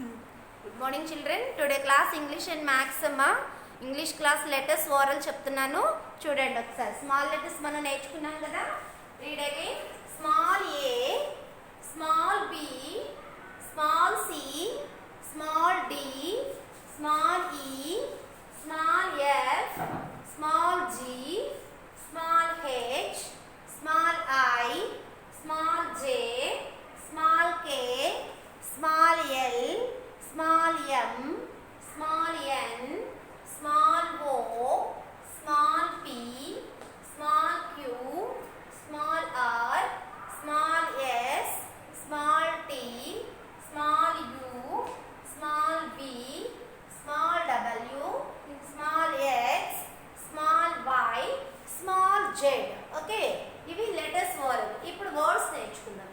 Good morning children. Today class English and Maths amma. English class letters oral చెప్తున్నాను చూడండి ఒకసారి. Small letters మనం నేర్చుకున్నాం కదా. Read again. Small a, small b, small c, small d, small e, small f, small g, small h, small I, small j, small k, small l, small m, small n, small o, small p, small q, small r, small s, small t, small u, small v, small w, small x, small y, small z. Okay, ఇవి letters word. ఇప్పుడు words నేర్చుకుందాం.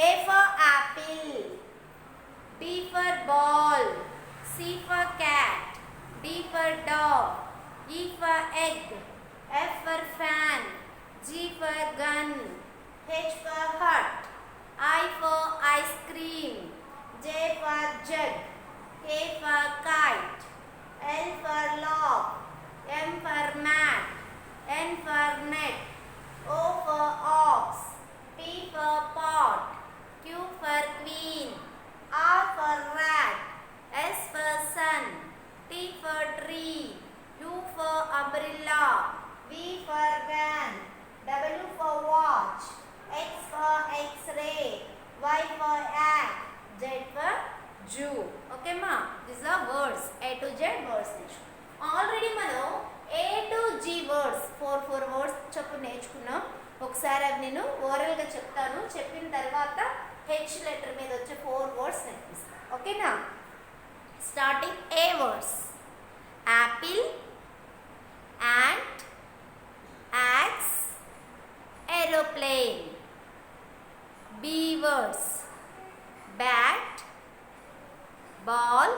A for apple, B for ball, C for cat, D for dog, E for egg, F for fan, G for gun, H for hut, I for ice cream, J for jug, K for kite, L for log, M for mat, N for net, O for ox, P for pot, Q for queen, R for rat, S for sun, T for tree, U for umbrella, V for van, W for watch, X for x-ray, Y for egg, Z for Jew. Okay ma, these are words. A to Z words. Already మనం A to G words 4 words చెప్పు నేర్చుకున్నాం. ఒకసారి అవి నేను ఓరల్గా చెప్తాను. చెప్పిన తర్వాత H letter మీద వచ్చే 4 words నేర్పిస్తాను. ఓకేనా? Starting A words. Apple, ant, axe, aeroplane. B words. Bat, ball,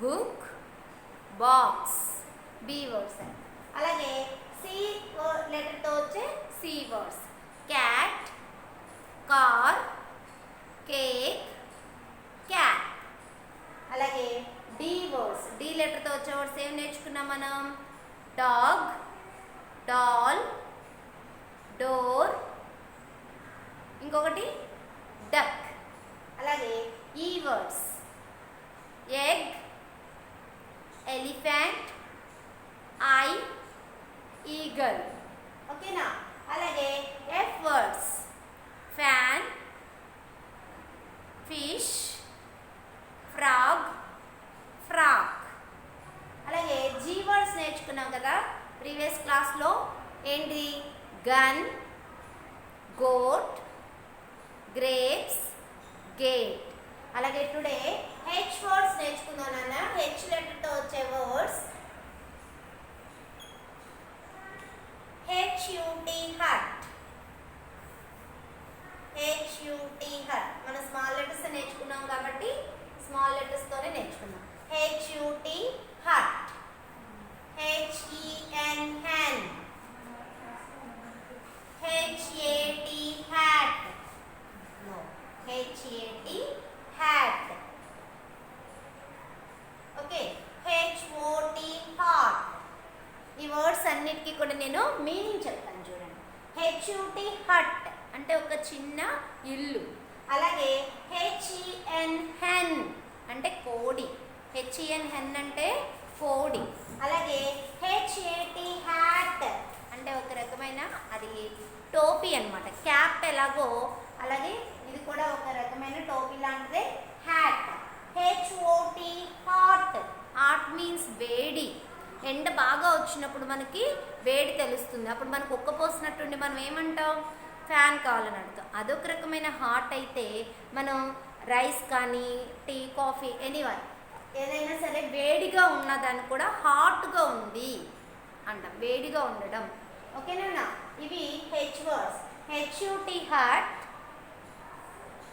book, box. B words. అలాగే C లెటర్తో వచ్చే C words. Cat, car, cake, cat. అలాగే D words. D లెటర్తో వచ్చే వర్డ్స్ ఏం నేర్చుకున్నాం మనం? డాగ్, డాల్, డోర్, ఇంకొకటి డక్. అలాగే E words. Egg, elephant, eye, eagle. ఓకేనా? అలాగే F words. Fan, fish, frog, frock. అలాగే G words నేర్చుకున్నాం కదా ప్రీవియస్ క్లాస్లో. ఏంటి? Gun, goat, grapes, gate. అలాగే టుడే H words నేర్చుకుందాం నాన్న. H లెటర్తో వచ్చే words. HUT hut, HUT hut. మన స్మాల్ లెటర్స్ నేర్చుకున్నాం కాబట్టి స్మాల్ లెటర్స్తోనే నేర్చుకున్నాం. HUT hut, HEN hen, HAT hat, no, HAT hat. Okay, HOT hot. ఈ వర్డ్స్ అన్నిటికీ కూడా నేను మీనింగ్ చెప్తాను చూడండి. HUT హట్ అంటే ఒక చిన్న ఇల్లు. అలాగే HEN hen అంటే కోడి. HEN hen అంటే కోడి. అలాగే HAT హ్యాట్ అంటే ఒక రకమైన అది టోపీ అన్నమాట. క్యాప్ ఎలాగో అలాగే ఇది కూడా ఒక రకమైన టోపీ లాంటిదే hat. HOT hot. Hot means వేడి. ఎండ బాగా వచ్చినప్పుడు మనకి వేడి తెలుస్తుంది. అప్పుడు మనకు ఉక్కపోసినట్టుండి మనం ఏమంటాం? ఫ్యాన్ కావాలని అడుగుతాం. అదొక రకమైన హాట్. అయితే మనం రైస్ కానీ టీ, కాఫీ, ఎనీవన్ ఏదైనా సరే వేడిగా ఉన్నదాన్ని కూడా హాట్గా ఉంది అంటాం. వేడిగా ఉండడం. ఓకేనా? ఇవి H words. HUT hut,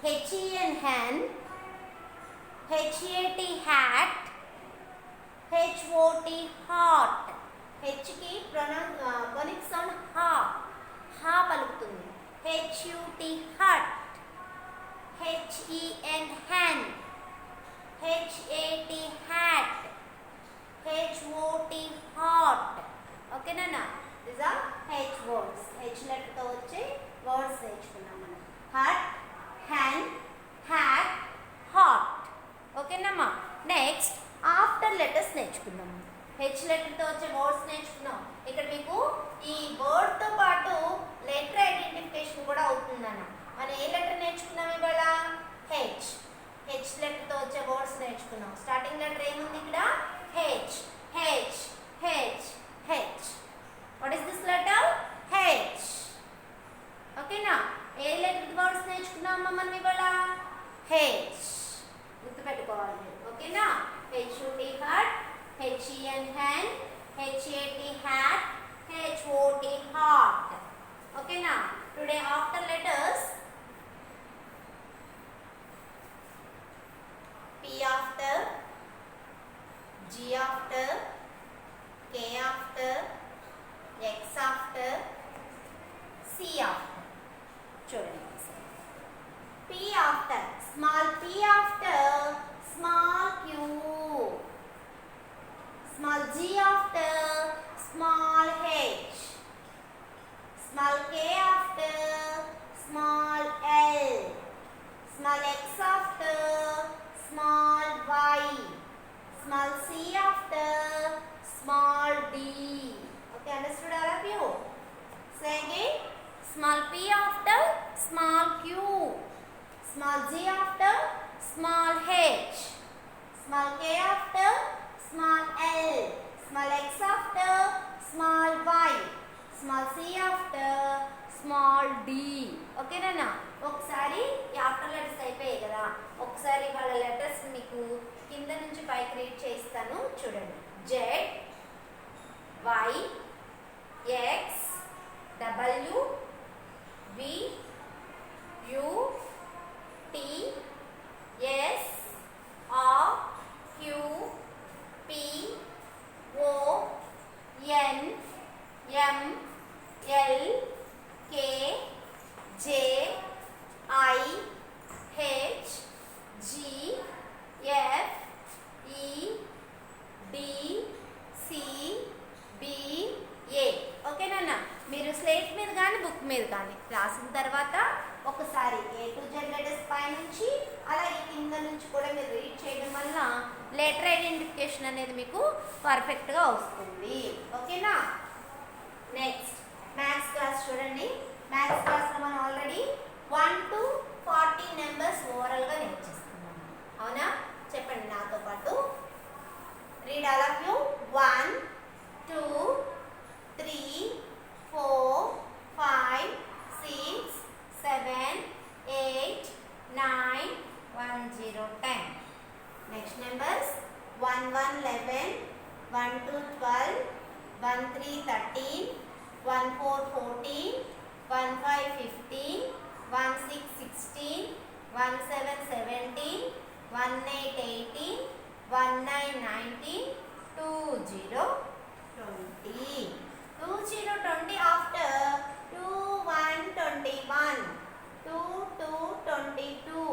HEN hen, HAT hat, HOT hot. Hకి ఫోనిక్ సౌండ్ హా, హా పలుకుతుంది. HUT hut, HEN hen, HAT hat, HOT hot. ఓకేనా? This are H words. H letter తో వచ్చే వర్డ్స్ నేర్చుకున్నాం మనం. హట్, హ్యాన్, హ్యాట్, హాట్. ఓకేనమ్మా? నెక్స్ట్ ఆఫ్టర్ లెటర్స్ నేర్చుకుందాం. హెచ్ లెటర్తో వచ్చే వర్డ్స్ నేర్చుకున్నాం. ఇక్కడ మీకు ఈ వర్డ్తో పాటు లెటర్ ఐడెంటిఫికేషన్ కూడా అవుతుందన్న. మనం ఏ లెటర్ నేర్చుకున్నాం ఇవాళ? హెచ్. హెచ్ లెటర్తో వచ్చే వర్డ్స్ నేర్చుకున్నాం. స్టార్టింగ్ లెటర్ ఏముంది ఇక్కడ? H. H, H, H. What is this letter? H. ఓకేనా? ఏ లెటర్ వర్డ్స్ నేర్చుకున్నామా మనం ఇవాళ? హెచ్. గుర్తుపెట్టుకోవాలి. ఓకేనా? HUT hut, HEN hen, HAT hat, HOT hot. ఓకేనా? Today after letters P after, G after, K after, X after, C after. చూడండి. P after, small p after, small q. Small g after, small h. Small k after, small l. Small x after, small y. Small c after, small d. Okay, understood all of you? Say again. Small p after, small q. Small g after, small h. Small k after, small l. Small x after, small y. Small c after, small d. Okay నాన్న? ఒకసారి ఈ after letters అయిపోయాయి కదా, ఒకసారి వాళ్ళ letters మీకు కింద నుంచి పైకి రీడ్ చేస్తాను. చూడండి. Z, Y, X, W, V, U, T, S, R, Q, P, O, N, M, L, K, J, I, H, G, F, E, D, C, B, A. ఓకేనా? మీరు స్లేట్ మీద కానీ బుక్ మీద కానీ రాసిన తర్వాత ఒకసారి ఏ టు జెడ్ లెటర్స్ పై నుంచి అలాగే కింద నుంచి కూడా మీరు రీడ్ చేయడం వల్ల లెటర్ ఐడెంటిఫికేషన్ అనేది మీకు పర్ఫెక్ట్గా వస్తుంది. ఓకేనా? నెక్స్ట్ మ్యాథ్స్ క్లాస్ చూడండి. మ్యాథ్స్ క్లాస్లో మనం ఆల్రెడీ 1 to 40 నెంబర్స్ ఓవరాల్గా నేర్చేస్తున్నాం. అవునా? చెప్పండి నాతో పాటు. Read all of you. 1 2 3 4 5 6 7 8 9 1 0 10. Next numbers 1 1 11 1 2 12 1 3 13 1 4 14 1 5 15 1 6 16 1 7 17 1 8 18 1 9 19 2 0 20. 2 0 20 after 2 1 21 2 2 22.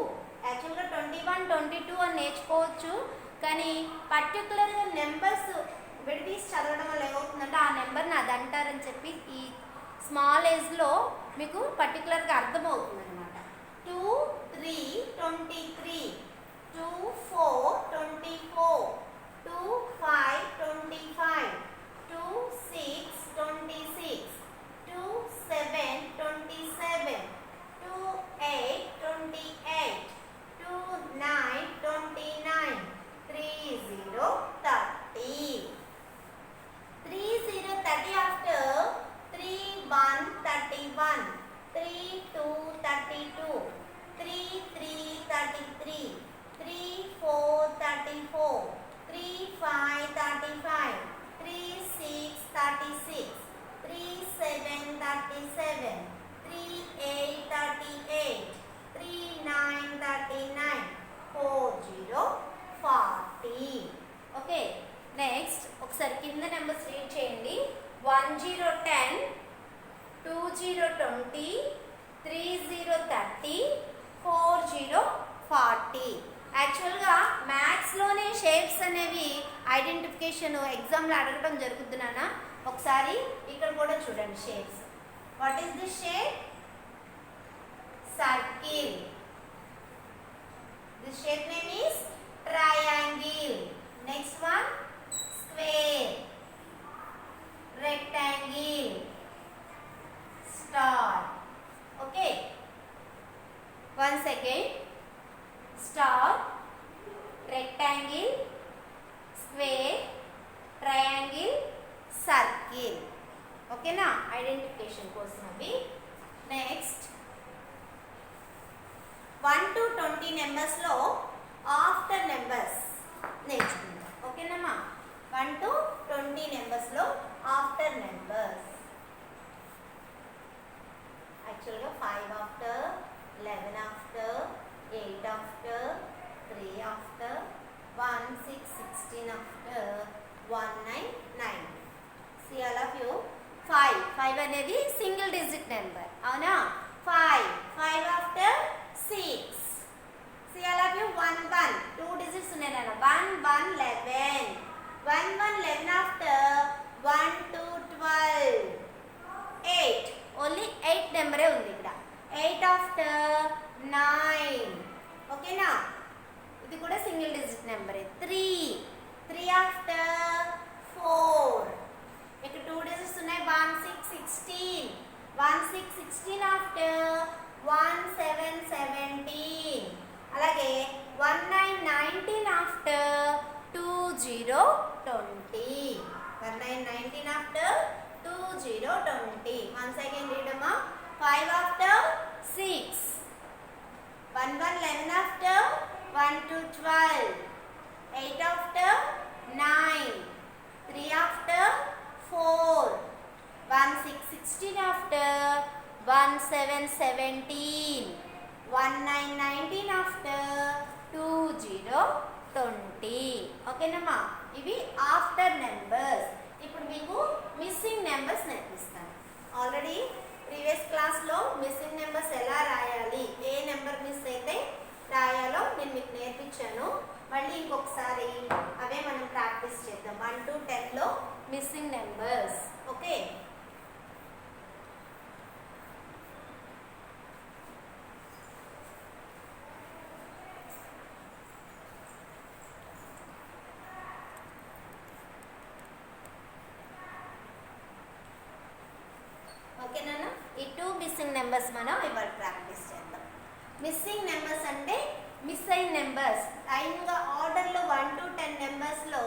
యాక్చువల్గా 21 22 అని నేర్చుకోవచ్చు, కానీ పర్టికులర్గా నెంబర్స్ విడదీసి చదవడం వల్ల ఏమవుతుందంటే ఆ నెంబర్ని అది అంటారని చెప్పి ఈ స్మాల్ ఏజ్లో మీకు పర్టికులర్గా అర్థమవుతుంది అనమాట. 2 3 23 2 4 24 2 5 25 2 6 26 2 7 27 2 8 28 2 9 29 3 0 30. 3 0 30 after 3 1 31 3 2 32 3 3 33 3 4 34 3 5 35 3 6 36 3 7 37 3 8 38 3 9 39 4 0 40. ఓకే, నెక్స్ట్ ఒకసారి కింద నెంబర్స్ రీడ్ చేయండి. 1 0 10 2 0 20 3 0 30 4 0 40. యాక్చువల్గా మ్యాథ్స్లోనే షేప్స్ అనేవి ఐడెంటిఫికేషన్ ఎగ్జామ్లో అడగడం జరుగుతుంది నాన్న. ఒకసారి ఇక్కడ కూడా చూడండి shapes. What is this shape? Circle. This shape name is triangle. Next one square, rectangle, star. Okay, once again, star, rectangle, square, triangle, circle. Okay na, identification కోసం అవి. నెక్స్ట్ 1 to 20 నెంబర్స్ లో ఆఫ్టర్ నెంబర్స్ నేర్చుకుందాం. ఓకేనమ్మా? 1 to 20 numbers లో after numbers. యాక్చువల్గా 5 after, 11 after, 8 after, 3 after, 1, 6, 16 after, 1, 9, 9. See all of you, 5 అనేది single digit number. అవునా? 5 after 6. See all of you, 1, 1, 2 digits ఉన్నాయి నాన్న. 1, 1, 11. 1, 1, 11 after 1, 2, 12. 8. ఓన్లీ 8 నెంబరే ఉంది ఇక్కడ. 8 ఆఫ్టర్ 9. ఓకేనా? ఇది కూడా సింగిల్ డిజిట్ నెంబరే. 3 ఆఫ్టర్ 4. ఇక్కడ 2 డిజిట్స్ ఉన్నాయి. 1, 6, 16. 1, 6, 16 ఆఫ్టర్ 1, 7, 17. అలాగే 1, 9, 19 after 2, 0, 20. 1, 9, 19 after 2, 0, 20. Once again read amma. 5 after 6. 1, 1, 11 after 1, 2, 12. 8 after 9. 3 after 4. 1, 6, 16 after 1, 7, 17. 1, 9, 19 after 2, 0, 20. ఓకేనమ్మా? ఇవి ఆఫ్టర్ నెంబర్స్. ఇప్పుడు మీకు మిస్సింగ్ నెంబర్స్ నేర్పిస్తాను. ఆల్రెడీ ప్రీవియస్ క్లాస్లో మిస్సింగ్ నెంబర్స్ ఎలా రాయాలి, ఏ నెంబర్ మిస్ అయితే రాయాలో నేను మీకు నేర్పించాను. మళ్ళీ ఇంకొకసారి అవే మనం ప్రాక్టీస్ చేద్దాం. 1 to 10లో మిస్సింగ్ నెంబర్స్. ఓకే? ఓకేనా? ఈ 2 మిస్సింగ్ నెంబర్స్ మనం ఇవాళ ప్రాక్టీస్ చేద్దాం. మిస్సింగ్ నెంబర్స్ అంటే మిస్ అయిన నెంబర్స్. లైన్గా ఆర్డర్లో 1 to 10 నెంబర్స్లో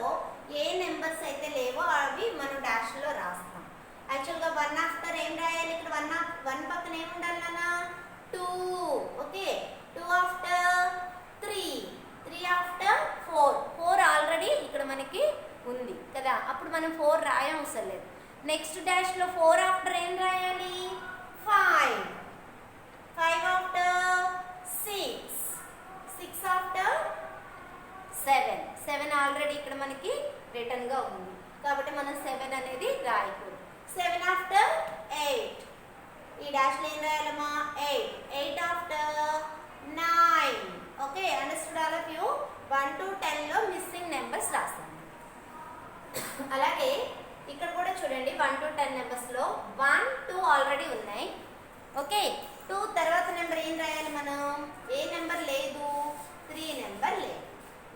ఏ నెంబర్స్ అయితే లేవో అవి మనం డాష్లో రాస్తాం. యాక్చువల్గా 1 ఆఫ్టర్ ఏం రాయాలి? ఇక్కడ 1 పక్కన ఏమి ఉండాలి నాన్న? 2. ఓకే? 2 ఆఫ్టర్ 3. 3 ఆఫ్టర్ 4. 4 ఆల్రెడీ ఇక్కడ మనకి ఉంది కదా, అప్పుడు మనం 4 రాయవసరం లేదు. నెక్స్ట్ డాష్లో 4 ఆఫ్టర్ ఏం రాయాలి? 5. 5 ఆఫ్టర్ 6. 6 ఆఫ్టర్ 7. 7 ఆల్రెడీ ఇక్కడ మనకి రిటర్న్గా ఉంది కాబట్టి మనం 7 అనేది రాయకూడదు. 7 ఆఫ్టర్ 8. ఈ డాష్లో ఏం రాయాలమ్మా? 8. 8 after 9. Okay? Understood all of you? 1 to 10లో మిస్సింగ్ నెంబర్స్ రాస్తాం. అలాగే ఇక్కడ కూడా చూడండి 1 to 10 నెంబర్స్లో 1, 2 ఆల్రెడీ ఉన్నాయి. ఓకే? 2 తర్వాత నెంబర్ ఏం రాయాలి మనం? ఏ నెంబర్ లేదు? 3 నెంబర్ లేదు.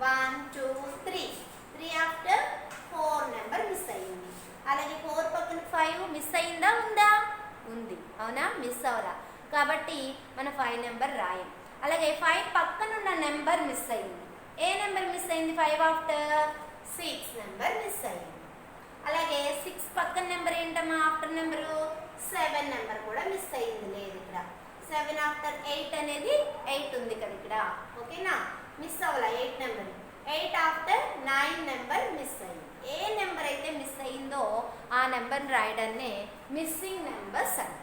1, 2, 3. 3 ఆఫ్టర్ 4 నెంబర్ మిస్ అయ్యింది. అలాగే 4 పక్కన 5 మిస్ అయిందా? ఉందా? ఉంది. అవునా? మిస్ అవరా కాబట్టి మనం 5 నెంబర్ రాయం. అలాగే 5 పక్కన ఉన్న నెంబర్ మిస్ అయింది. ఏ నెంబర్ మిస్ అయింది? 5 ఆఫ్టర్ 6 నెంబర్ మిస్ అయింది. అలాగే 6 పక్కన నెంబర్ ఏంటమ్మా? ఆఫ్టర్ నెంబరు 7 నెంబర్ కూడా మిస్ అయింది. లేదు ఇక్కడ. 7 ఆఫ్టర్ 8 అనేది 8 ఉంది కదా ఇక్కడ. ఓకేనా? మిస్ అవ్వాల 8 నెంబర్. 8 ఆఫ్టర్ 9 నెంబర్ మిస్ అయింది. ఏ నెంబర్ అయితే మిస్ అయిందో ఆ నెంబర్ని రాయడాన్ని మిస్సింగ్ నెంబర్స్ అని.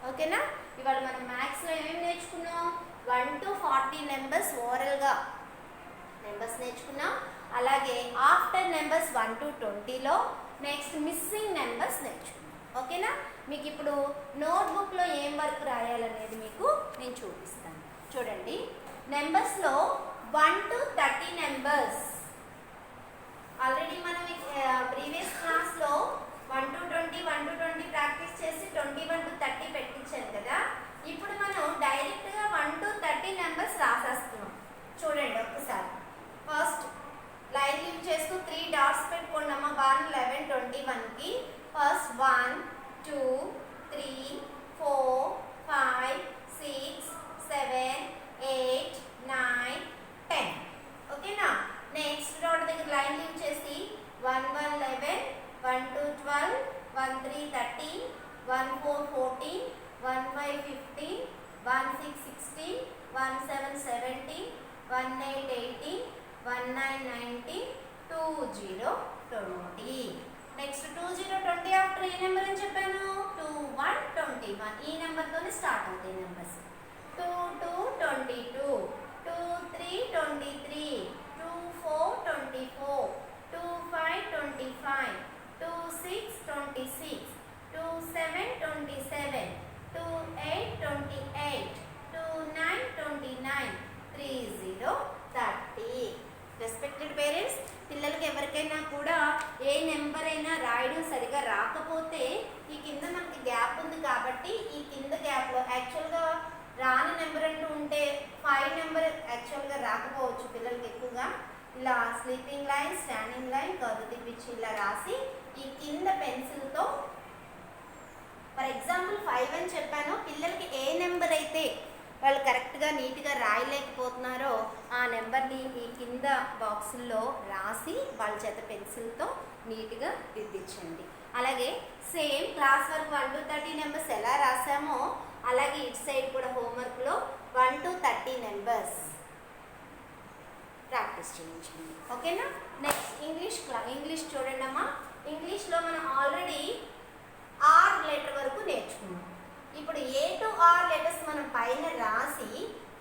ఓకేనా? ఇవాళ మనం మ్యాథ్స్లో ఏమేమి నేర్చుకున్నాం? 1 to 40 నెంబర్స్ ఓవరాల్గా నెంబర్స్ నేర్చుకున్నాం. అలాగే ఆఫ్టర్ నెంబర్స్ 1 to 20లో నెక్స్ట్ మిస్సింగ్ నెంబర్స్ నేర్చుకున్నాం. ఓకేనా? మీకు ఇప్పుడు నోట్బుక్లో ఏం వర్క్ రాయాలనేది మీకు నేను చూపిస్తాను. చూడండి, నెంబర్స్లో 1 to 30 నెంబర్స్. ఆల్రెడీ మనం ప్రీవియస్ క్లాస్లో 1 to 20 1 to 20 ప్రాక్టీస్ చేసి 21 to 30 పెట్టించాను కదా. ఇప్పుడు మనం డైరెక్ట్గా 1 to 30 నెంబర్స్ రాసేస్తున్నాం. చూడండి ఒక్కసారి. ఫస్ట్ లైన్ లివ్ చేస్తూ 3 డాట్స్ పెట్టుకోండి అమ్మ. 1 11 21కి ఫస్ట్ 1 2 3 4 5 6 7 8 9 10. ఓకేనా. నెక్స్ట్ డాట్ దగ్గర లైన్ లివ్ చేసి 1 1 11 1 2 12 1 3 13 1 4 14 1 5 15 1 6 16 1 7 17 1 8 18 1 9 19 2 0 20. నెక్స్ట్ 2 0 20 ఆఫ్టర్ ఏ నెంబర్ అని చెప్పాను? 2 1 21. ఈ నెంబర్తోనే స్టార్ట్ అవుతాయి నెంబర్స్. 2 2 22 2 3 23 2 4 24 2 5 25 2 6 26 2 7 27 2 8 28 2 9 29 3 0 30. రెస్పెక్టెడ్ పేరెంట్స్, పిల్లలకి ఎవరికైనా కూడా ఏ నెంబర్ అయినా రాయడం సరిగా రాకపోతే ఈ కింద మనకి గ్యాప్ ఉంది కాబట్టి ఈ కింద గ్యాప్లో యాక్చువల్గా రాని నెంబర్ అంటూ ఉంటే 5 నెంబర్ యాక్చువల్గా రాకపోవచ్చు పిల్లలకి ఎక్కువగా. ఇలా sleeping line, standing line, curve తిప్పించి ఇలా రాసి ఈ కింద పెన్సిల్తో ఫర్ ఎగ్జాంపుల్ 5 అని చెప్పాను. పిల్లలకి ఏ నెంబర్ అయితే వాళ్ళు కరెక్ట్గా నీట్గా రాయలేకపోతున్నారో ఆ నెంబర్ని ఈ కింద బాక్సుల్లో రాసి వాళ్ళ చేత పెన్సిల్తో నీట్గా దిద్దించండి. అలాగే same class work 1 to 30 numbers ఎలా రాసామో అలాగే ఇటు సైడ్ కూడా హోంవర్క్లో 1 to 30 నెంబర్స్ ప్రాక్టీస్ చేయించండి. ఓకేనా. నెక్స్ట్ ఇంగ్లీష్ చూడండి అమ్మా. ఇంగ్లీష్లో మనం ఆల్రెడీ ఆర్ లెటర్ వరకు నేర్చుకున్నాం. ఇప్పుడు ఏ టు ఆర్ లెటర్స్ మనం పైన రాసి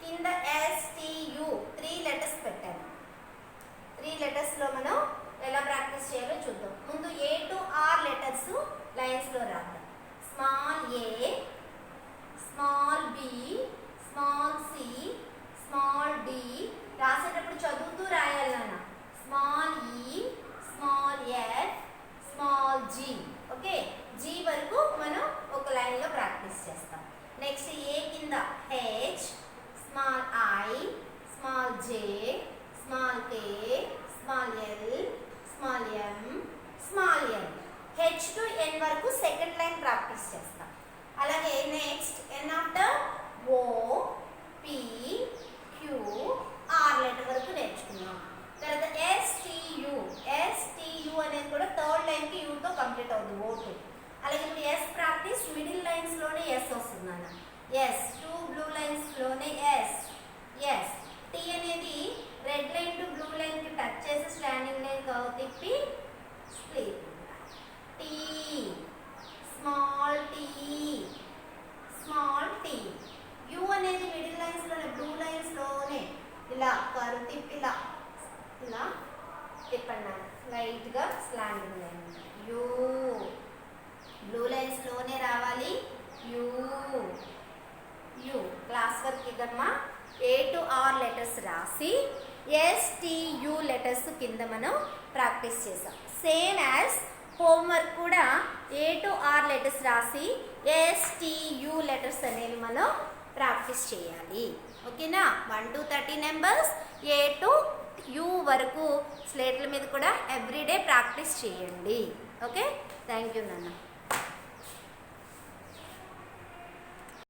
కింద STU 3 లెటర్స్ పెట్టాము. 3 లెటర్స్లో మనం ఎలా ప్రాక్టీస్ చేయాలో చూద్దాం. ముందు ఏ టు ఆర్ లెటర్స్ లైన్స్లో రాద్దాం. Small A, small B, small C, small D. రాసేటప్పుడు చదువుతూ రాయాలి నాన్న. Small E, small F, small G. Okay, G వరకు మనం ఒక లైన్లో ప్రాక్టీస్ చేస్తాం. నెక్స్ట్ ఏ కింద H, small I, small J, small K, small L, small M, small N. H to N వరకు సెకండ్ లైన్ ప్రాక్టీస్ చేస్తాం. అలాగే next N after O, P, Q, R letter వరకు నేర్చుకున్నాం. తర్వాత STU అనేది కూడా థర్డ్ లైన్కి యూతో కంప్లీట్ అవుతుంది. ఓటు. అలాగే ఇప్పుడు ఎస్ ప్రాక్టీస్ మిడిల్ లైన్స్లోనే ఎస్ వస్తుంది అన్న. ఎస్ 2 బ్లూ లైన్స్లోనే ఎస్. టీ అనేది రెడ్ లైన్ టు బ్లూ లైన్కి టచ్ చేసి స్టాండింగ్ లైన్ కర్వ్ తిప్పి sleeping line. T, small T, small T. U అనేది మిడిల్ లైన్స్లోనే బ్లూ లైన్స్లోనే ఇలా కర్వ్ తిప్పి ఇలా తిప్పండి లైట్గా స్లాండింగ్ లైన్. యూ బ్లూ లైన్స్లోనే రావాలి. యూ క్లాస్ వర్క్ ఇదమ్మా. ఏ టు ఆర్ లెటర్స్ రాసి STU లెటర్స్ కింద మనం ప్రాక్టీస్ చేసాం. సేమ్ యాజ్ హోంవర్క్ కూడా ఏ టు ఆర్ లెటర్స్ రాసి STU లెటర్స్ అనేవి మనం ప్రాక్టీస్ చేయాలి. ఓకేనా. 1 to 30 numbers A to you వరకు స్లేట్ల మీద కూడా ఎవ్రీడే ప్రాక్టీస్ చేయండి. ఓకే, థ్యాంక్ యూ నాన్న.